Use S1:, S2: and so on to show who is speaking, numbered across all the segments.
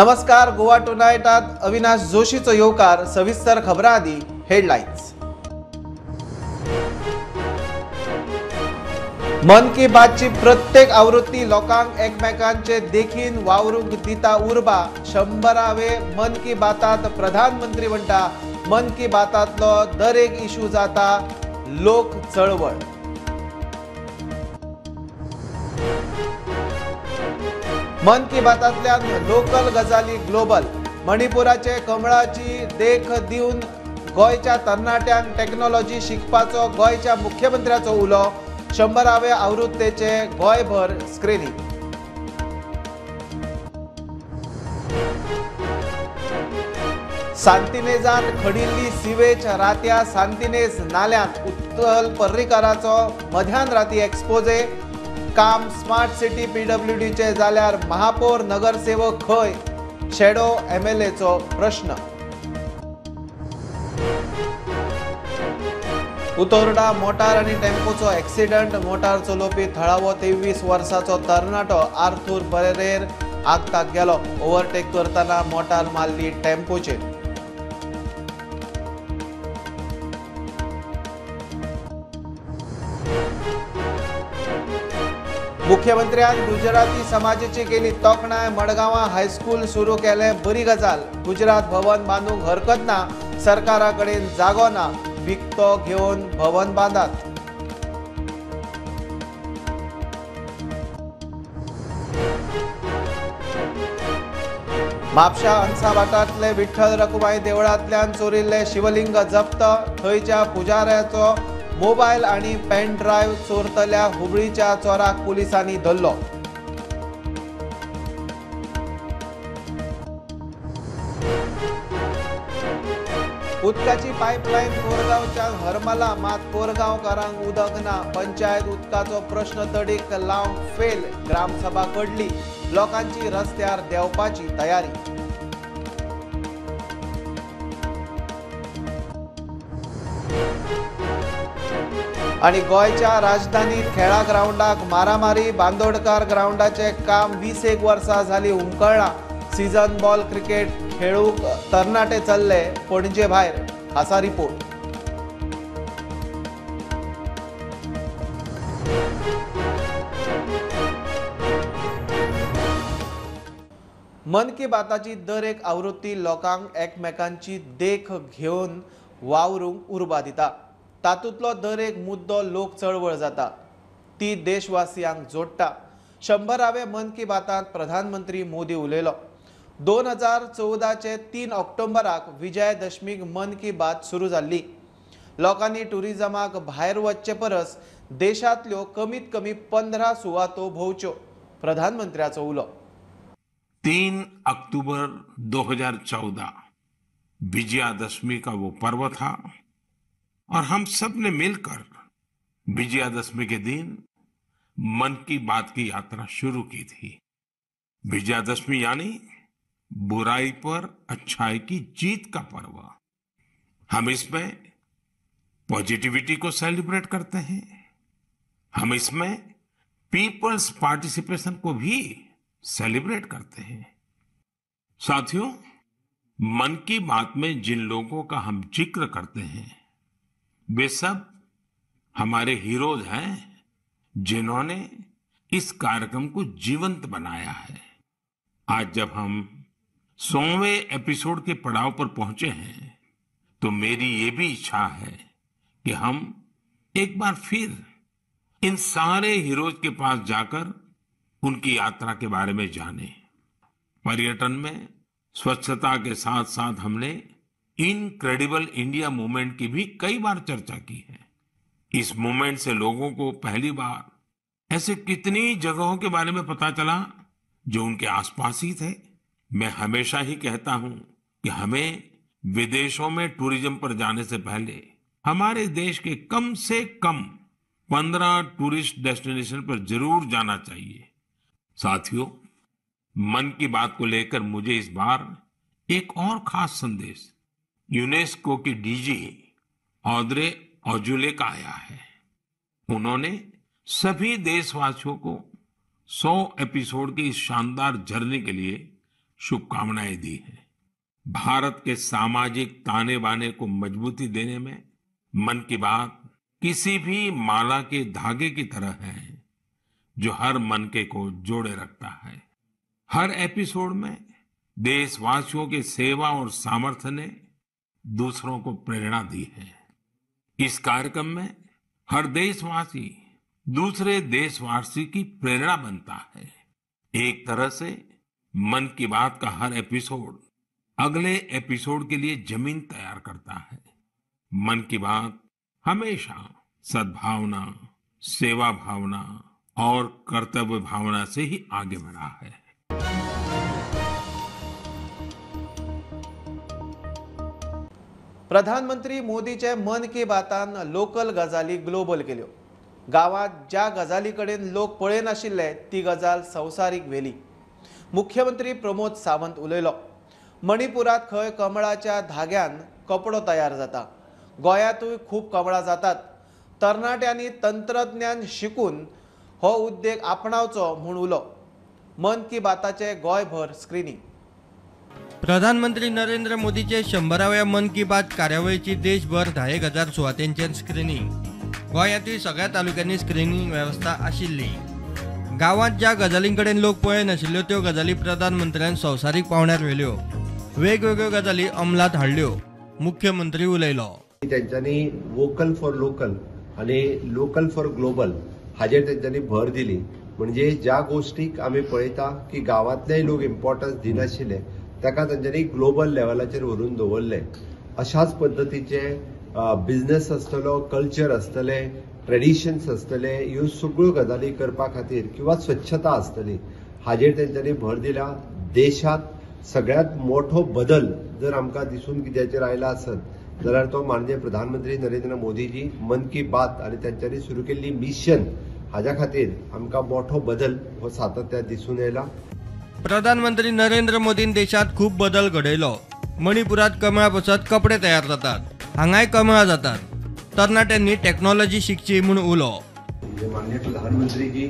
S1: नमस्कार. गोवा टुनायटात अविनाश जोशीचो येवकार. सविस्तर खबरां आदी हेडलायन्स. मन की बातची प्रत्येक आवृत्ती लोकांक एकमेकांचे देखीन वावरूंक दिता उर्बा. 100वे मन की बातात प्रधानमंत्री म्हणटा मन की बातातलो दर एक इशू जाता लोक चळवळ. मन की बातांतल्यान लोकल गजाली ग्लोबल. मणिपुराचे कमळाची देख दिवन गोंयच्या तरणाट्यांक टेक्नॉलॉजी शिकपाचो गोंयच्या मुख्यमंत्र्याचो उलो. 100वे आवृत्तेचे गोंयभर स्क्रीनिंग. सांतिनेजांत खडिल्ली सिवेज रात्या सांतिनेज नाल्यांत. उत्तल पर्रीकाराचो मध्यान राती एक्सपोजे. काम स्मार्ट सिटी पीडब्ल्यूडीचे जाल्यार महापौर नगरसेवक खंय. शेडो एमएलएचो प्रश्न. उतोर्डा मोटार आनी टेम्पोचो एक्सिडंट. मोटार चलोवपी थळावो 23 वर्साचो तरणाटो आर्थूर परेर आगताक गेलो. ओव्हरटेक करतना मोटार मारली टेम्पोचेर. मुख्यमंत्र्यान गुजराती समाजाची केली तोखणाय. मडगांवां हायस्कूल सुरू केले बरी गजाल. गुजरात भवन बांदूंक हरकत ना. सरकारा कडेन जागो ना. विकतो घेवन भवन बांदात. म्हापशा अंसा वाठारांतले विठ्ठल रखुमाई देवळांतल्यान चोरिल्ले शिवलिंग जप्त. थंयच्या पुजाऱ्याचो मोबायल आणि पेन ड्रायव्ह चोरतल्या हुबळीच्या चोराक पुलिसांनी धरलो. उदकाची पायपलायन कोरगांवच्या हरमला. मात कोरगांवकारांक उदक ना. पंचायत उदकाचो प्रश्न तडीक लावंक फेल. ग्रामसभा कडली. लोकांची रस्त्यार देवपाची तयारी. आणि गोंयच्या राजधानीत खेळा ग्राउंडाक मारामारी. बांदोडकार ग्राउंडाचे काम 21 वर्सां जाली उमकळना. सीझन बॉल क्रिकेट खेळूक तरणाटे चल्ले पणजे भायर. असा रिपोर्ट. मन की बाताची दर एक आवृत्ती लोकांक एकमेकांची देख घेवन वावरूंक उर्बा दिता. तातूंतलो दर एक मुद्दो लोक चळवळ जाता. ती देशवासियांक जोडटा. 100वे मन की बातात प्रधानमंत्री मोदी उलयलो. 2014चे 3 ऑक्टोबराक विजयादशमीक मन की बात सुरू जाल्ली. लोकांनी टुरिजमाक भायर वचचे परस देशांतल्यो कमीत कमी 15 सुवातो भोंवच्यो. प्रधानमंत्र्याचो उलो.
S2: 3 अक्टूबर 2014 विजयादशमी का वो पर्व था और हम सब ने मिलकर विजयादशमी के दिन मन की बात की यात्रा शुरू की थी. विजयादशमी यानी बुराई पर अच्छाई की जीत का पर्व. हम इसमें पॉजिटिविटी को सेलिब्रेट करते हैं. हम इसमें पीपल्स पार्टिसिपेशन को भी सेलिब्रेट करते हैं. साथियों, मन की बात में जिन लोगों का हम जिक्र करते हैं वे सब हमारे हीरोज हैं जिन्होंने इस कार्यक्रम को जीवंत बनाया है. आज जब हम 100वें एपिसोड के पड़ाव पर पहुंचे हैं तो मेरी ये भी इच्छा है कि हम एक बार फिर इन सारे हीरोज के पास जाकर उनकी यात्रा के बारे में जानें. पर्यटन में स्वच्छता के साथ साथ हमने इनक्रेडिबल इंडिया मूवमेंट की भी कई बार चर्चा की है. इस मूवमेंट से लोगों को पहली बार ऐसे कितनी जगहों के बारे में पता चला जो उनके आसपास ही थे. मैं हमेशा ही कहता हूं कि हमें विदेशों में टूरिज्म पर जाने से पहले हमारे देश के कम से कम 15 टूरिस्ट डेस्टिनेशन पर जरूर जाना चाहिए. साथियों, मन की बात को लेकर मुझे इस बार एक और खास संदेश यूनेस्को की डीजी ऑद्रे ऑजुले का आया है. उन्होंने सभी देशवासियों को 100 एपिसोड की इस शानदार जर्नी के लिए शुभकामनाएं दी हैं। भारत के सामाजिक ताने बाने को मजबूती देने में मन की बात किसी भी माला के धागे की तरह है जो हर मनके को जोड़े रखता है। हर एपिसोड में देशवासियों की सेवा और सामर्थ्य ने दूसरों को प्रेरणा दी है। इस कार्यक्रम में हर देशवासी दूसरे देशवासी की प्रेरणा बनता है। एक तरह से मन की बात का हर एपिसोड अगले एपिसोड के लिए जमीन तैयार करता है। मन की बात हमेशा सद्भावना, सेवा भावना और कर्तव्य भावना से ही आगे बढ़ा है।
S1: प्रधानमंत्री मोदीचे मन की बातान लोकल गजाली ग्लोबल केल्यो। गावात ज्या गजाली कडेन लोक पळयनाशिल्ले ती गजाल संवसारीक व्हेली। मुख्यमंत्री प्रमोद सावंत उलयलो। मणिपुरात खंय कमळाच्या धाग्यान कपडो तयार जाता, गोंयांतूय खूब कमळां जातात। तरणाट्यांनी तंत्रज्ञान शिकून हो उद्देग आपणावचो म्हूण उलो। मन की बाताचे गोंयभर स्क्रीनिंग।
S3: प्रधानमंत्री नरेंद्र मोदीचे 100व्या मन की बात कार्यावळीची देशभर 10,000 सुवातेंचेर स्क्रीनिंग। गोंयांतूय सगळ्या तालुक्यांनी स्क्रीनिंग व्यवस्था आशिल्ली। गावात ज्या गजालींकडेन लोक पळयनाशिल्ल्यो त्यो गजाली प्रधानमंत्र्यान संवसारीक पावंड्यार व्हेल्यो। वेगवेगळ्यो गजाली अंमलात हाडल्यो। मुख्यमंत्री उलयलो।
S4: त्यांच्यानी वोकल फॉर लोकल आणि लोकल फॉर ग्लोबल हाजेर त्यांच्यानी भर दिली। म्हणजे ज्या गोष्टीक आम्ही पळयता की गावातले लोक इम्पॉर्टन्स दिनाशिल्ले ताका त्यांच्यानी ग्लोबल लेवलाचेर व्हरून दवरले। अशाच पद्धतीचे बिझनेस आसतलो, कल्चर आसतले, ट्रेडिशन्स आसतले, ह्यो सगळ्यो गजाली करपा खातीर किंवा स्वच्छता आसतली हाजेर त्यांच्यानी भर दिला। देशात सगळ्यात मोठो बदल जर आमकां दिसून कित्याचेर आयला आसत जाल्यार तो माननीय प्रधानमंत्री नरेंद्र मोदीजी मन की बात आणि त्यांच्यानी सुरू केल्ली मिशन हाज्या खातीर आमकां मोठो बदल हो सातत्यान दिसून येयला।
S3: प्रधानमंत्री नरेंद्र मोदीन देशात खूप बदल घडयलो। मणिपुरात कमळा बसत कपडे तयार जातात, हांगाय कमळा जातात। तरणाट्यांनी टेक्नॉलॉजी शिकची म्हूण उलो।
S4: माननीय प्रधानमंत्रीजी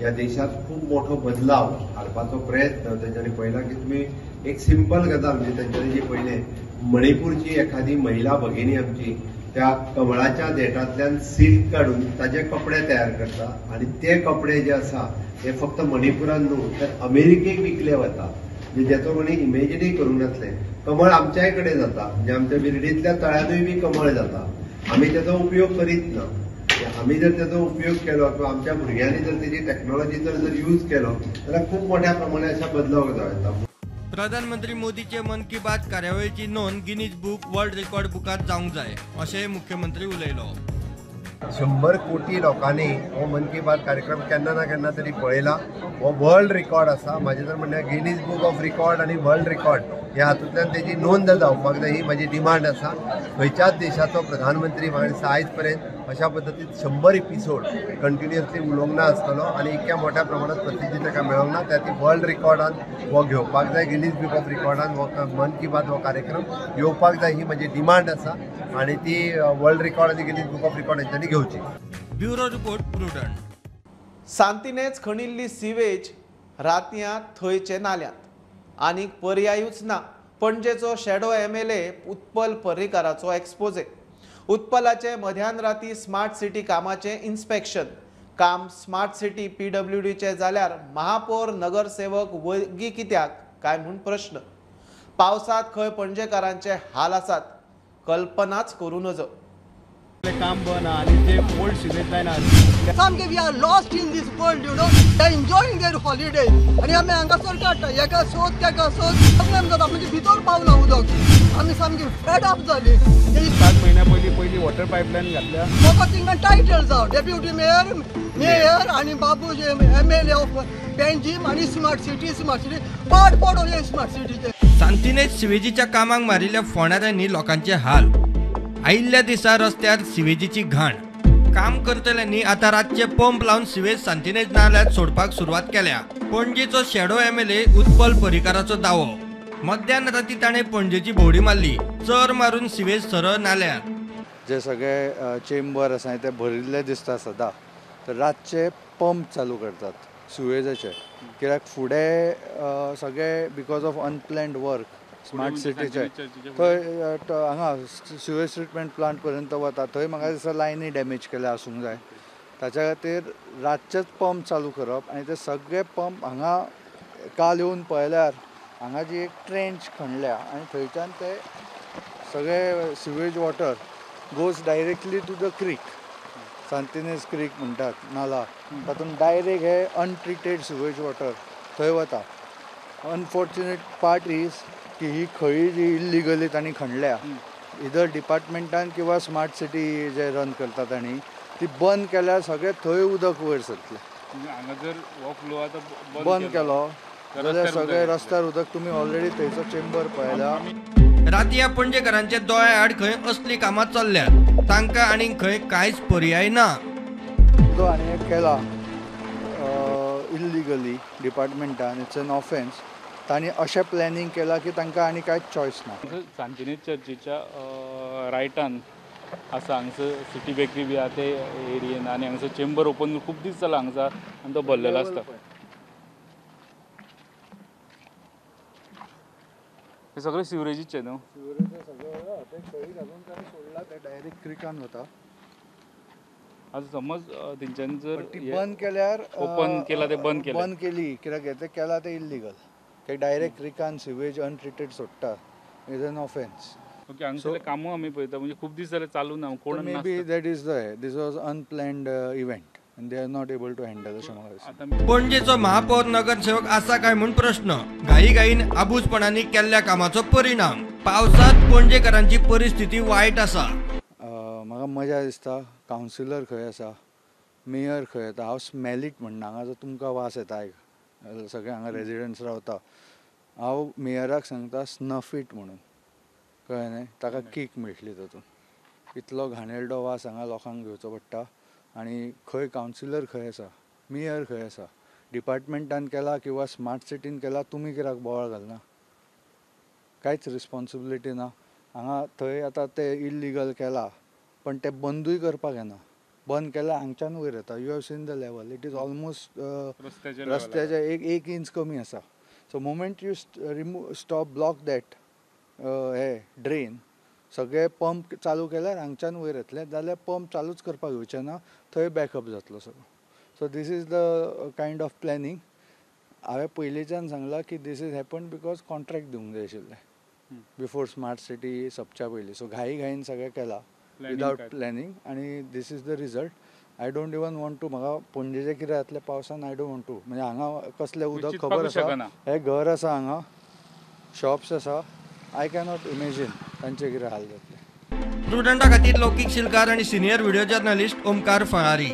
S4: या देशात खूप मोठो बदलाव हाडपाचो प्रयत्न त्यांच्यानी पळयला की तुम्ही एक सिंपल गजाल म्हणजे त्यांच्यानी जी पळयले मणिपूरची एखादी महिला भगिनी आमची त्या कमळाच्या देठांतल्यान सिल्क काढून ताजे कपडे तयार करता आणि ते कपडे जे आसा ते फक्त मणिपुरात न्हू तर अमेरिकेक विकले वता। म्हणजे जेचो कोणी इमेजिनूय करूंक नासले। कमळ आमच्याय कडेन जाता, म्हणजे आमच्या बिर्डीतल्या तळ्यानूय बी कमळ जाता। आमी त्याचो उपयोग करीत ना। आमी जर त्याचो उपयोग केलो किंवा आमच्या भुरग्यांनी जर त्याची टेक्नॉलॉजी जर यूज केलो जाल्यार खूप मोठ्या प्रमाणात अशा बदलाव जाता।
S3: प्रधानमंत्री मोदीचे मन की बात कार्यावळीची नोंद गिनीज बुक वर्ल्ड रेकॉर्ड बुकात जावंक जाय अशें मुख्यमंत्री उलयलो।
S4: 100 कोटी लोकांनी हो मन की बात कार्यक्रम केन्ना ना केन्ना तरी पळयला। हो वर्ल्ड रेकॉर्ड आसा। माझे तर म्हणणे गिनीज बुक ऑफ रेकॉर्ड आणि वर्ल्ड रेकॉर्ड ह्या हातूंतल्यान तेजी नोंद जावपाक जाय ही माझी डिमांड आसा। खंयच्याच देशाचो प्रधानमंत्री आयज पर्यंत अशा पद्दतीन 100 एपिसोड कंटिन्युअसली उलोवंक ना आसतलो आणि इतक्या मोठ्या प्रमाणात प्रसिद्धी ताका मेळोंक ना। त्या ती वर्ल्ड रेकॉर्डान हो घेवपाक जाय। गिनीज बुक ऑफ रेकॉर्डान हो मन की बात हो कार्यक्रम येवपाक जाय ही माझी डिमांड आसा आणि ती वर्ल्ड रेकॉर्ड आणि गिनीज बुक ऑफ रेकॉर्ड यांच्यानी घेवची।
S3: Bureau report Prudent.
S1: सांतिनेच खणिल्ली सिवेज रातयां थंयचे नाल्यांत आनीक पर्यायूच ना। पणजेचो शेडो MLA उत्पल पर्रीकाराचो एक्सपोजे। उत्पलाचे मध्यान राती स्मार्ट सिटी कामाचे इन्स्पेक्शन। काम स्मार्ट सिटी PWDचे जाल्यार महापौर नगरसेवक वगी कित्याक काय म्हूण प्रश्न। पावसात खंय पणजेकारांचे हाल आसात कल्पनाच करूं नजो।
S5: काम बना आणि ते ओल्ड सिवेज लाईन
S6: सामके we are lost in this world you know they enjoying their holiday आणि आमी हांगासर काडटा एका सोद तेका सोद प्रॉब्लेम जाता म्हणजे भितर पावना उदक आमी सामकी फेड अप जाली।
S5: 7 महिन्या पहिली वॉटर पाईपलाईन घातल्या।
S6: म्हाका थिंगा टायटल जाव डेप्युटी मेयर आणि बाबू जे MLA ऑफ पेंजीम आणि स्मार्ट सिटी पाड पडोले स्मार्ट सिटीचे।
S3: सांतिनेज सिवेजीच्या कामाक मारिल्ल्या फोंडाऱ्यांनी लोकांचे हाल। आयिल्ल्या दिसा रस्त्यार सिवेजीची घाण। काम करतल्यांनी आता रातचे पंप लावून सिवेज सांतिनेज नाल्यांत सोडपाक सुरवात केल्या। पणजेचो शेडो MLA उत्पल पर्रीकाराचो दावो। मध्यान राती ताणें पणजेची भोवडी मारली, चर मारून सिवेज सरळ नाल्यांत।
S7: जे सगळे चेंबर आसा ते भरिल्ले दिसता सदां तर रातचे पंप चालू करतात सुवेजाचे, कित्याक फुडें सगळे because of unplanned work smart सिटीचे थंय हांगा सुवेज ट्रिटमेंट प्लांट पर्यंत वता, थंय म्हाका दिसता लायनी डॅमेज केल्या आसूंक जाय. ताच्या खातीर रातचेच पंप चालू करप आनी ते सगळे पंप हांगा काल येवन पळयल्यार हांगा जी एक ट्रेंच खणल्या आनी थंयच्यान ते सगळे sewage water goes directly to the creek, Santinez creek म्हणटात नाला, तातूंत डायरेक्ट हे अनट्रिटेड सिवेज वॉटर थंय वता. अनफॉर्च्युनेट पार्ट इज की ही खळी जी इल्लिगली तांणी खणल्या, इधर डिपार्टमेंटान किंवा स्मार्ट सिटी जे रन करता तांणी ती बंद केल्यार सगळे थंय उदक वयर सरतलें. बंद केलो जाल्यार सगळे रस्त्यार उदक, तुमी ऑलरेडी थंयचो चेंबर पळयला.
S3: रातया पणजेकारांचे दोळे आड खंय असली कामां चल्ल्यात, तांकां आनीक खंय कांयच पर्याय ना.
S7: तो आनी एक केला इल्लिगली डिपार्टमेंटान, इट्स एन ऑफेन्स. तांणी अशें प्लॅनिंग केलां की तांकां आनी कांयच चॉयस ना.
S8: सांतिनेज चर्चीच्या रायटान आसा हांगसर सिटी बेकरी बी आहा ते एरियेन, आनी हांगसर चेंबर ओपन खूब दीस जाला हांगसर, आनी तो भरलेलो आसता. हे सगळे सिवरेजीचे न्हू?
S7: डायरेक्ट क्रिकान वता.
S8: आतां समज तेंच्यांनी जर
S7: बंद केल्यार
S8: ओपन केला ते बंद केले,
S7: बंद केली कित्याक ते केला ते इल्लिगल. ते डायरेक्ट क्रिकान सिवेज अनट्रिटेड सोडटा, इज एन ऑफेन्स.
S8: ओके, हांगसरले कामूय आमी पळयता म्हणजे खूब दीस जाले चालू ना, कोण
S7: maybe that is this was unplanned event आनी they are not able to handle अशें म्हाका दिसता.
S3: पणजेचो महापौर नगरसेवक आसा काय म्हूण प्रश्न. घाईघाईन आबूजपणांनी केल्ल्या कामाचो परिणाम. पावसात पणजेकारांची परिस्थिती वायट आसा.
S7: म्हाका मजा दिसता कावन्सिलर खंय आसा, मेयर खंय येता. हांव स्मॅलीट म्हणना, हांगा जर तुमकां वास येता आयक, सगळे हांगा रेजिडंट्स रावता, हांव मेयराक सांगता स्नफ इट म्हणून, कळ्ळें न्ही, ताका किक मेळटली तातूंत. इतलो घाणेरडो वास हांगा लोकांक घेवचो पडटा. आनी खंय कावन्सिलर खंय आसा, मेयर खंय आसा, डिपार्टमेंटान केला किंवा स्मार्ट सिटीन केला, तुमी कित्याक बोवाळ घालना? कांयच रिस्पॉन्सिबिलिटी ना हांगा. थंय आतां ते इल्लिगल केला पण ते बंदूय करपाक येना. बंद केल्यार हांगच्यान वयर येता. You have seen the level, it is almost रस्त्याच्या एक इंच कमी आसा. So moment you stop block that हे ड्रेन, सगळे पंप चालू केल्यार हांगच्यान वयर येतले, जाल्यार पंप चालूच करपाक येवचे ना, थंय बॅकअप जातलो सगळो. So this is the kind of planning. हांवें पयलींच्यान सांगलां की this is happen because contract दिवंक जाय आशिल्लें बिफोर स्मार्ट सिटी सबच्या पयलीं. सो घाईन सगळें केलां विदाउट प्लॅनिंग, आनी this is the result. I don't even want to, म्हाका पणजेचें कितें जातलें पावसान आय डोंट वॉन्ट टू. म्हणजे हांगा कसलें उदक खबर आसा, हें घर आसा हांगा, शॉप्स आसा, आय कॅनॉट इमेजीन तांचे कितें हाल जातले.
S3: स्टुडंटा खातीर लौकीक शिलकार आनी senior video journalist Omkar Phalari.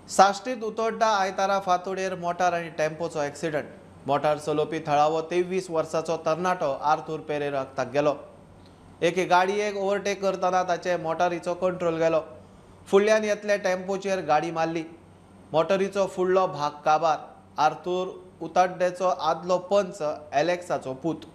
S1: साश्टीत उतोड्डा आयतारा फांतोडेर मोटार आनी टेम्पोचो एक्सिडंट. मोटार चलोवपी थळावो 23 वर्साचो तरणाटो आर्थूर पेरेराक तागेलो. एके गाडयेक ओवरटेक करतना ताचे मोटारीचो कंट्रोल गेलो. फुडल्यान येतल्या टेम्पोचेर गाडी मारली. मोटारीचो फुडलो भाग काबार. आर्थूर उतड्डेचो आदलो पंच एलेक्साचो पूत.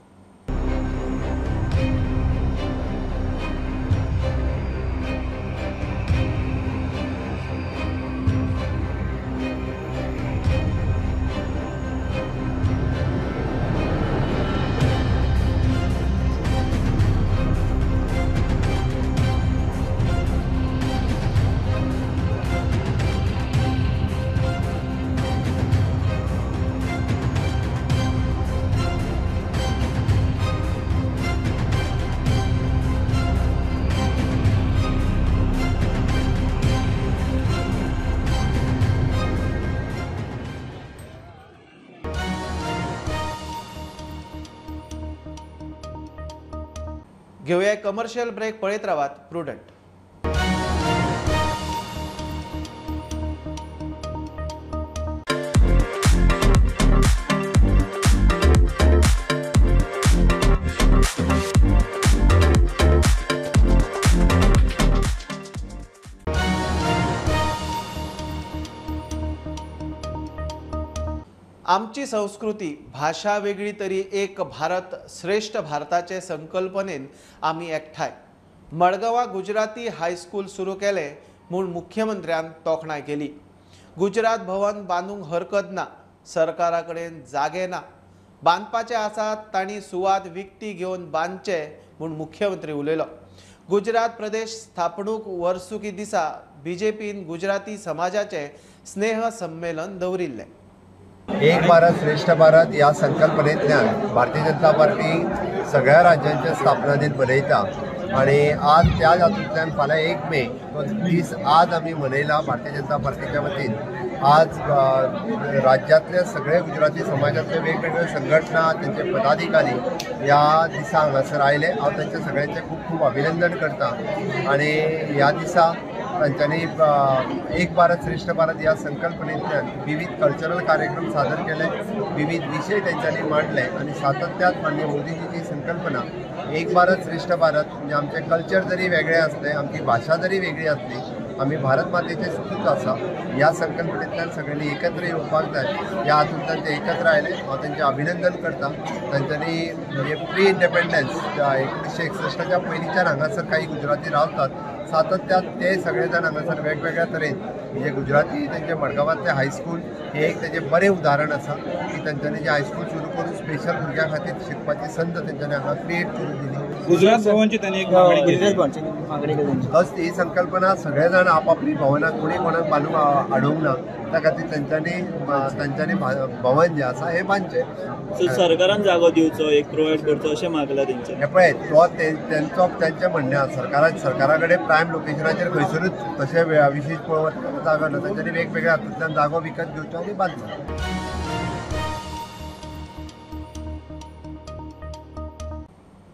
S1: घेऊया कमर्शियल ब्रेक. पळयत रावात प्रुडंट. आमची संस्कृती भाषा वेगळी तरी एक भारत श्रेष्ठ भारताचे संकल्पनेन आमी एकठांय. मडगांवां गुजराती हायस्कूल सुरू केले म्हूण मुख्यमंत्र्यान तोखणाय केली. गुजरात भवन बांदूंक हरकत ना, सरकारा कडेन जागे ना, बांदपाचे आसात तांणी सुवात विकती घेवन बांदचे म्हूण मुख्यमंत्री उलयलो. गुजरात प्रदेश स्थापणूक वर्सुकी दिसा बीजेपीन गुजराती समाजाचे स्नेह संमेलन दवरिल्ले.
S4: एक भारत श्रेष्ठ भारत या संकल्पनेंतल्यान भारतीय जनता पार्टी सगळ्या राज्यांचे स्थापना दीस मनयता आणि आज त्या हातूंतल्यान फाल्यां 1 मे तो दीस आज आमी मनयला भारतीय जनता पार्टीच्या वतीन. आज राज्यातले सगळे गुजराती समाजातले वेगवेगळे संघटना त्यांचे पदाधिकारी या दिसा हांगासर आयले. हांव तांचे सगळ्यांचे खूब खूब अभिनंदन करता आणि ह्या दिसा तांच्यांनी एक भारत श्रेष्ठ भारत या संकल्पनेंतल्यान विविध कल्चरल कार्यक्रम सादर केले, विविध विषय तांच्यांनी मांडले आणि सातत्यात माननीय मोदीजीची संकल्पना एक भारत श्रेष्ठ भारत म्हणजे आमचे कल्चर जरी वेगळे असले, आमची भाषा जरी वेगळी असली, आम्ही भारत मातेचे सुपूत आसा. ह्या संकल्पनेंतल्यान सगळ्यांनी एकत्र येवपाक जाय. ह्या हातूंतल्यान ते एकत्र आयले. हांव तांचें अभिनंदन करता. तांच्यांनी म्हणजे प्री इंडिपेंडन्स 1961च्या पयलींच्यान हांगासर काही गुजराती रावतात. सातत्यात ते सगळे जाण हांगासर वेगवेगळ्या तरेन म्हणजे गुजराती तेंचे मडगांवांतले हायस्कूल हे एक तेजें बरें उदाहरण आसा की तांच्यांनी जे हायस्कूल सुरू करून स्पेशल भुरग्यां खातीर शिकपाची संद तेंच्यांनी हांगा क्रिएट करून दिली.
S5: गुजरात भवनची त्यांनी एक मागणी केली.
S4: बस ही संकल्पना सगळे जाण आपापली भवनां कोणी कोणाक बांदूंक हाडूंक ना, त्या खातीर तांच्यांनी भवन जे आसा हे बांदचें.
S5: सरकारान जागो दिवचो, एक प्रोवायड करचो अशें मागलां तेंचे.
S4: हे पळय तो तेंचें म्हणणें आसा. सरकारा कडेन प्रायम लोकेशनाचेर खंयसरूच तशें विशेश पळोवप जागो ना. तांच्यांनी वेगवेगळ्या हातूंतल्यान जागो विकत घेवचो आनी बांदचो.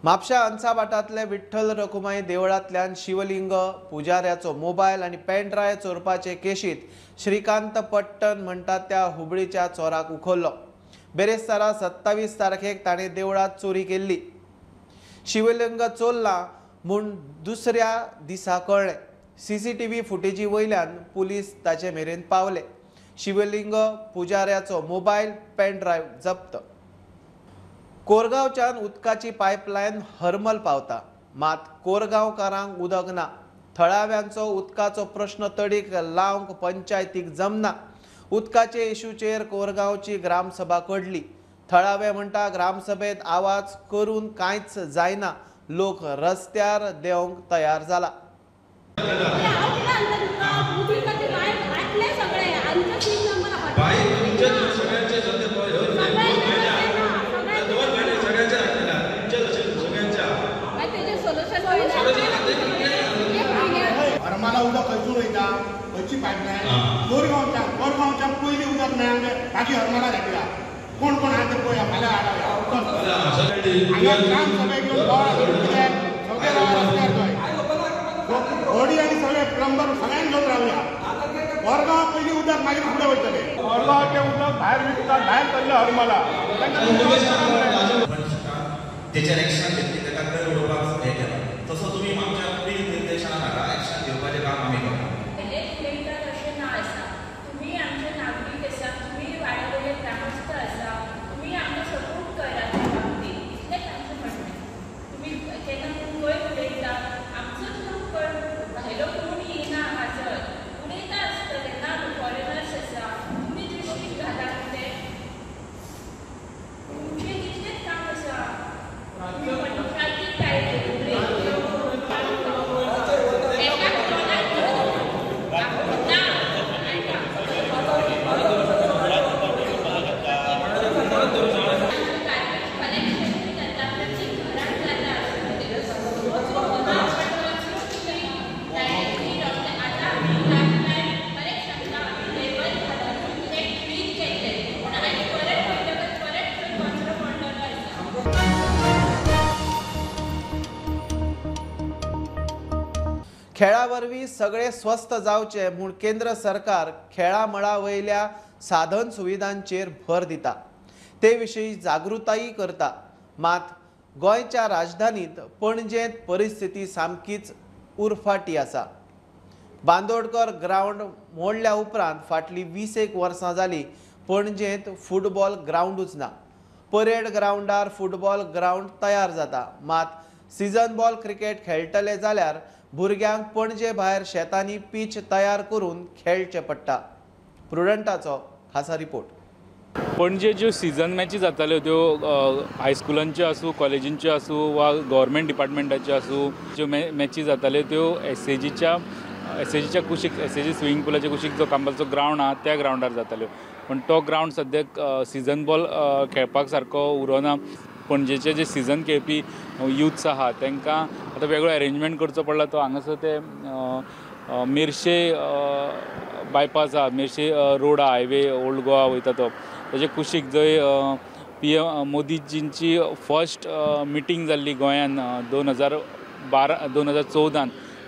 S1: म्हापशा अंसाभाटांतले विठ्ठल रखुमाई देवळांतल्यान शिवलिंग, पुजाऱ्याचो मोबायल आनी पेन ड्रायव्ह चोरपाचे केशींत श्रीकांत पट्टन म्हणटा त्या हुबळीच्या चोराक उखल्लो. बेरेस्तारा 27 तारखेक ताणें देवळांत चोरी केल्ली. शिवलिंग चोरला म्हूण दुसऱ्या दिसा कळ्ळें. CCTV फुटेजी वयल्यान पुलीस ताचे मेरेन पावले. शिवलिंग, पुजाऱ्याचो मोबायल, पेन ड्रायव्ह जप्त. कोरगांवच्यान उदकाची पायपलायन हरमल पावता, मात कोरगांवकारांक उदक ना. थळाव्यांचो उदकाचो प्रश्न तडीक लावंक पंचायतीक जमना. उदकाचे इशूचेर कोरगांवची ग्रामसभा कडली. थळावे म्हणटा ग्रामसभेत आवाज करून कांयच जायना. लोक रस्त्यार देवंक तयार जाला.
S9: हरमाला उदक खंयसून वयता, खंयची पायपलायन कोरगांवच्या पयलीं उदक मेळ्ळें बाकी हरमाला घातल्या. कोण कोण आहा ते पळया, फाल्यां हाडया. हांगा ग्रामसभेक येवन बोवाळ करून कित्याक सगळे राव रस्त्यार थंय. व्हडी आनी सगळे प्लंबर सगळ्यांक घेवन रावया. कोरगांव पयलीं उदक मागीर फुडें वयतलें. कोरगांवचें उदक भायर विकतात, भायर सरलें हरमाला.
S10: तेचेर एक्शन घेतली, ताका खंय उडोवपाक हें केलां. तसो तुमी आमच्या प्री निर्देशनान हाका एक्शन घेवपाचें काम आमी करता.
S11: अशें ना आसा. तुमी आमचे नागरीक आसा, तुमी वाड्यावयले ग्रामस्थ आसा, तुमी आमकां सपोर्ट करात त्या बाबतींत. इतलेंच आमचें म्हणणें. तुमी केन्ना पूण खंय उलयता, आमचोच लोक भायलो कोण येना हाजर उलयता आसतले ना. फॉरेनर्स आसा, तुमी दृश्टी घालात ते. तुमचें कितलेंच काम आसा.
S1: खेळा वरवीं सगळे स्वस्थ जावचे म्हूण केंद्र सरकार खेळा मळा वयल्या साधन सुविधांचेर भर दिता. ते विशीं जागृताय करता. मात गोंयच्या राजधानीत पणजेंत परिस्थिती सामकीच उरफाटी आसा. बांदोडकर ग्रावंड मोडल्या उपरांत फाटलीं 20 वर्सां जालीं पणजेंत फुटबॉल ग्रावंडूच ना. परेड ग्रावंडार फुटबॉल ग्रावंड तयार जाता, मात सीझन बॉल क्रिकेट खेळटले जाल्यार भुरग्यांक पणजे भायर शेतांनी पीच तयार करून खेळचे पडटा. प्रुडंटाचो खासा रिपोर्ट.
S8: पणजे ज्यो सीझन मॅची जाताल्यो त्यो हायस्कुलांच्यो आसूं, कॉलेजींच्यो आसूं वा गव्हर्मेंट डिपार्टमेंटाच्यो आसूं, ज्यो मॅची जाताल्यो त्यो एसएजीच्या कुशीक, एसएजी स्विमींग पुलाच्या कुशीक जो कांबालचो ग्रावंड आहा त्या ग्रावंडार जाताल्यो. पण तो ग्रावंड सद्याक सीझन बॉल खेळपाक सारको उरोना. पणजेचे जे सीझन खेळपी युथ्स आहा तांकां आतां वेगळो अरेंजमेंट करचो पडला. तो हांगासर ते मेर्शे बायपास आहा, मेर्शे रोड आहा, हायवे ओल्ड गोवा वयता तो, ताचे कुशीक जंय PM मोदीजींची फर्स्ट मिटींग जाल्ली गोंयान 2014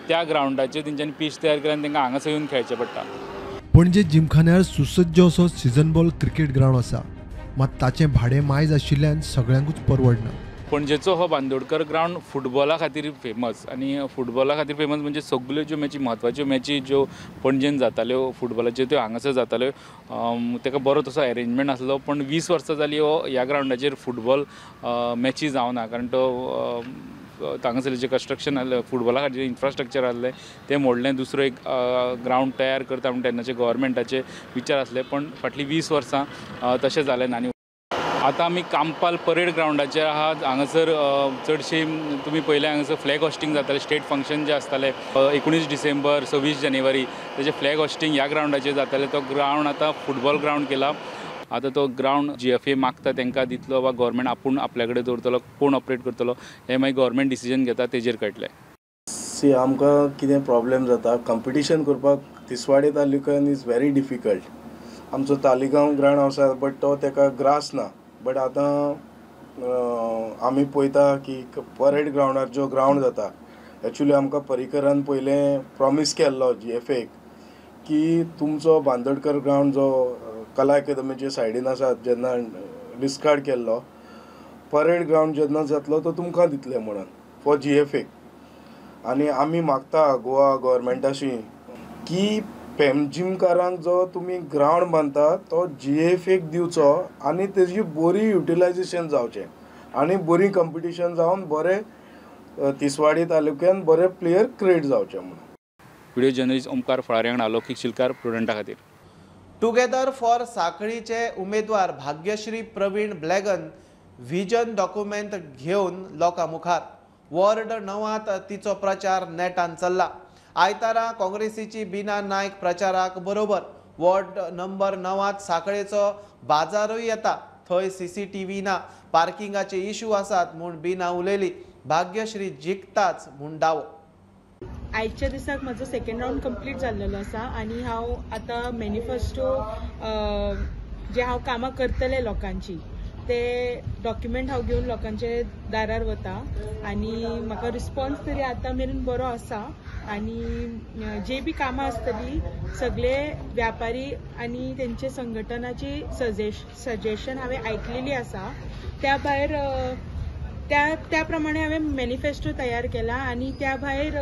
S8: त्या ग्रावंडाचेर तेंच्यांनी पीच तयार केला आनी तांकां हांगासर येवन खेळचें पडटा.
S12: पणजे जिमखान्यार सुसज्ज असो सीझन बॉल क्रिकेट ग्रावंड आसा, मात ताचें भाडें मायज आशिल्ल्यान सगळ्यांकूच परवडना.
S8: पणजेचो हो बांदोडकर ग्रावंड फुटबॉला खातीर फेमस आनी फुटबॉला खातीर फेमस म्हणजे सगल्यो ज्यो मॅची म्हत्वाच्यो मॅची ज्यो पणजेन जाताल्यो फुटबॉलाच्यो त्यो हांगासर जाताल्यो. ताका बरो तसो अरेंजमेंट आसलो. पण 20 वर्सां जालीं ह्या ग्रावंडाचेर फुटबॉल मॅची जावना, कारण तो हांगासरलें जें कंस्ट्रक्शन आसलें फुटबॉला खातीर इन्फ्रास्ट्रक्चर आसलें तें मोडलें. दुसरो एक ग्रावंड तयार करता म्हणून तेन्नाचे गव्हर्मेंटाचे विचार आसले, पण फाटलीं 20 वर्सां तशें जालें ना. आनी आतां आमी कांपाल परेड ग्रावंडाचेर आहात. हांगासर चडशी तुमी पयलें हांगासर फ्लॅग होस्टिंग जातालें. स्टेट फंक्शन जें आसतालें 19 डिसेंबर 26 जानेवारी तेजें फ्लॅग होस्टिंग ह्या ग्रावंडाचेर जातालें. तो ग्रावंड आतां फुटबॉल ग्रावंड केला. आतां तो ग्रावंड GFA मागता तांकां दितलो वा गव्हर्मेंट आपूण आपल्या कडेन दवरतलो, कोण ऑपरेट करतलो हें मागीर गव्हर्मेंट डिसिजन घेता, तेजेर कळटलें.
S13: आमकां कितें प्रॉब्लेम जाता, कंपिटिशन करपाक तिसवाडी तालुक्यान इज व्हेरी डिफिकल्ट. आमचो तालिगांव ग्रावंड आसा बट तो ताका ग्रास ना. बट आतां आमी पळयता की परेड ग्रावंडार जो ग्रावंड जाता, एक्चुली आमकां पर्रीकरान पयलें प्रॉमीस केल्लो GFA की तुमचो बांदोडकर ग्रावंड जो कला अकादमीच्या सायडीन आसा, जेन्ना डिस्कार्ड केल्लो, परेड ग्रावंड जेन्ना जातलो तो तुमकां दितले म्हणून फॉर GFA. आनी आमी मागता गोवा गव्हर्मेंटाशी की पेमजिमकारांक जो तुमी ग्रावंड बांदता तो GFA दिवचो आनी तेजी बरी युटिलायजेशन जावचें आनी बरी कंपिटिशन जावन बरें तिसवाडी तालुक्यान बरे प्लेयर क्रिएट जावचे म्हणून.
S8: व्हिडिओ जर्नलिस्ट ओमकार फळारी वांगडा अलौकिक शिलकार, प्रुडंटा खातीर.
S1: टुगेदर फॉर सांखळीचे उमेदवार भाग्यश्री प्रवीण ब्लॅगन व्हिजन डॉक्युमेंट घेवन लोकां मुखार. वॉर्ड 9 तिचो प्रचार नेटान चल्ला. आयतारा काँग्रेसीची बिना नायक प्रचाराक बरोबर. वॉर्ड नंबर 9 सांखळेचो बाजारूय येता. थंय CCTV ना, पार्किंगाचे इश्यू आसात म्हूण बिना उलयली. भाग्यश्री जिखताच म्हूण दावो.
S14: आयच्या दिसाक म्हजो सेकंड रावंड कंप्लीट जाल्लो आसा आनी हांव आतां मॅनिफेस्टो जे हांव कामां करतलें लोकांची ते डॉक्युमेंट हांव घेवन लोकांचे दारार वता आनी म्हाका रिस्पॉन्स तरी आतां मेरेन बरो आसा. आनी जे बी कामां आसतली सगळे व्यापारी आनी तेंचे संघटनाची सजेशन हांवें आयकलेली आसा. त्या भायर त्या प्रमाणे हांवें मॅनिफेस्टो तयार केला आनी त्या भायर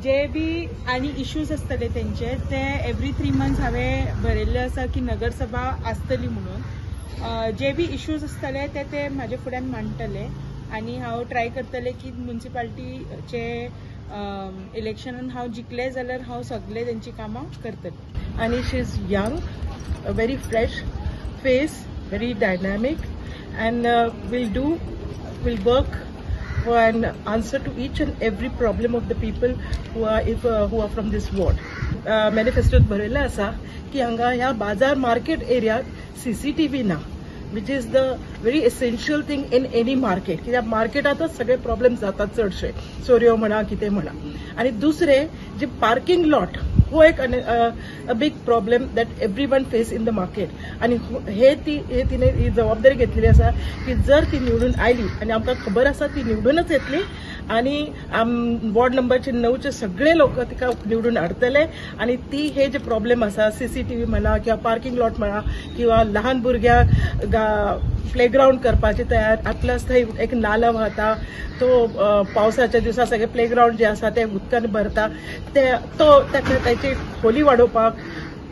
S14: जे बी आनी इश्यूज आसतले तेंचे ते एवरी 3 मंथ्स हांवें बरयल्ले आसा की नगरसभा आसतली म्हणून. जे बी इश्यूज आसतले ते म्हाजे फुड्यान मांडटले आनी हांव ट्राय करतलें की म्युनिसिपालिटीचे इलेक्शनान हांव जिखलें जाल्यार हांव सगळे तेंची कामां करतलें.
S15: आनी she is young, very fresh face, very dynamic, and will work for an answer to each and every problem of the people who are from this ward. Manifesto बरयल्लें आसा की हांगा ह्या बाजार मार्केट एरियात CCTV ना, which is the very essential thing in any market. कित्याक मार्केटातच सगळे प्रॉब्लेम जातात चडशे, चोऱ्यो म्हणा कितें म्हणा. आनी दुसरे जे पार्किंग लॉट हो एक a big problem that everyone face in the market. आनी तिने ही जबाबदारी घेतलेली आसा की जर ती निवडून आयली आनी आमकां खबर आसा ती निवडूनच येतली आनी वॉर्ड नंबरचे 9चे सगळे लोक तिका निवडून हाडटले आनी ती हे जे प्रॉब्लेम आसा CCTV म्हणा किंवा पार्किंग लॉट म्हणा किंवा लहान भुरग्यांक प्लेग्राउंड करपाचे तयार प्लस थंय एक नाला व्हाता तो पावसाच्या दिसा सगळे प्लेग्राउंड जे आसा ते उदकान भरता त्याची खोली वाडोवपाक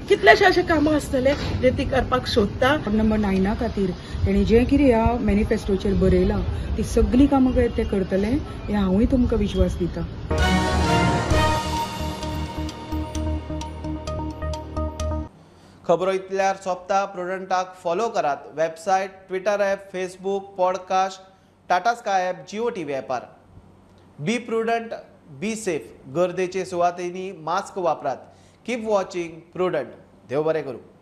S15: कितलेशे अशे कामां आसतले जे ती करपाक सोदता.
S16: नंबर 9 खातीर तेणी जें कितें ह्या मॅनिफेस्टोचेर बरयलां ती सगळीं कामां ते करतले हे हांवूय तुमकां विश्वास दिता.
S1: खबरो इतल्यार सोंपता. प्रुडंटाक फॉलो करात. Website, Twitter app, Facebook, podcast, Tata Sky app, Jio TV ॲपार. Be Prudent, be safe. गर्देचे सुवातेनी मास्क वापरात. Keep watching Prudent. देव बरें करूं.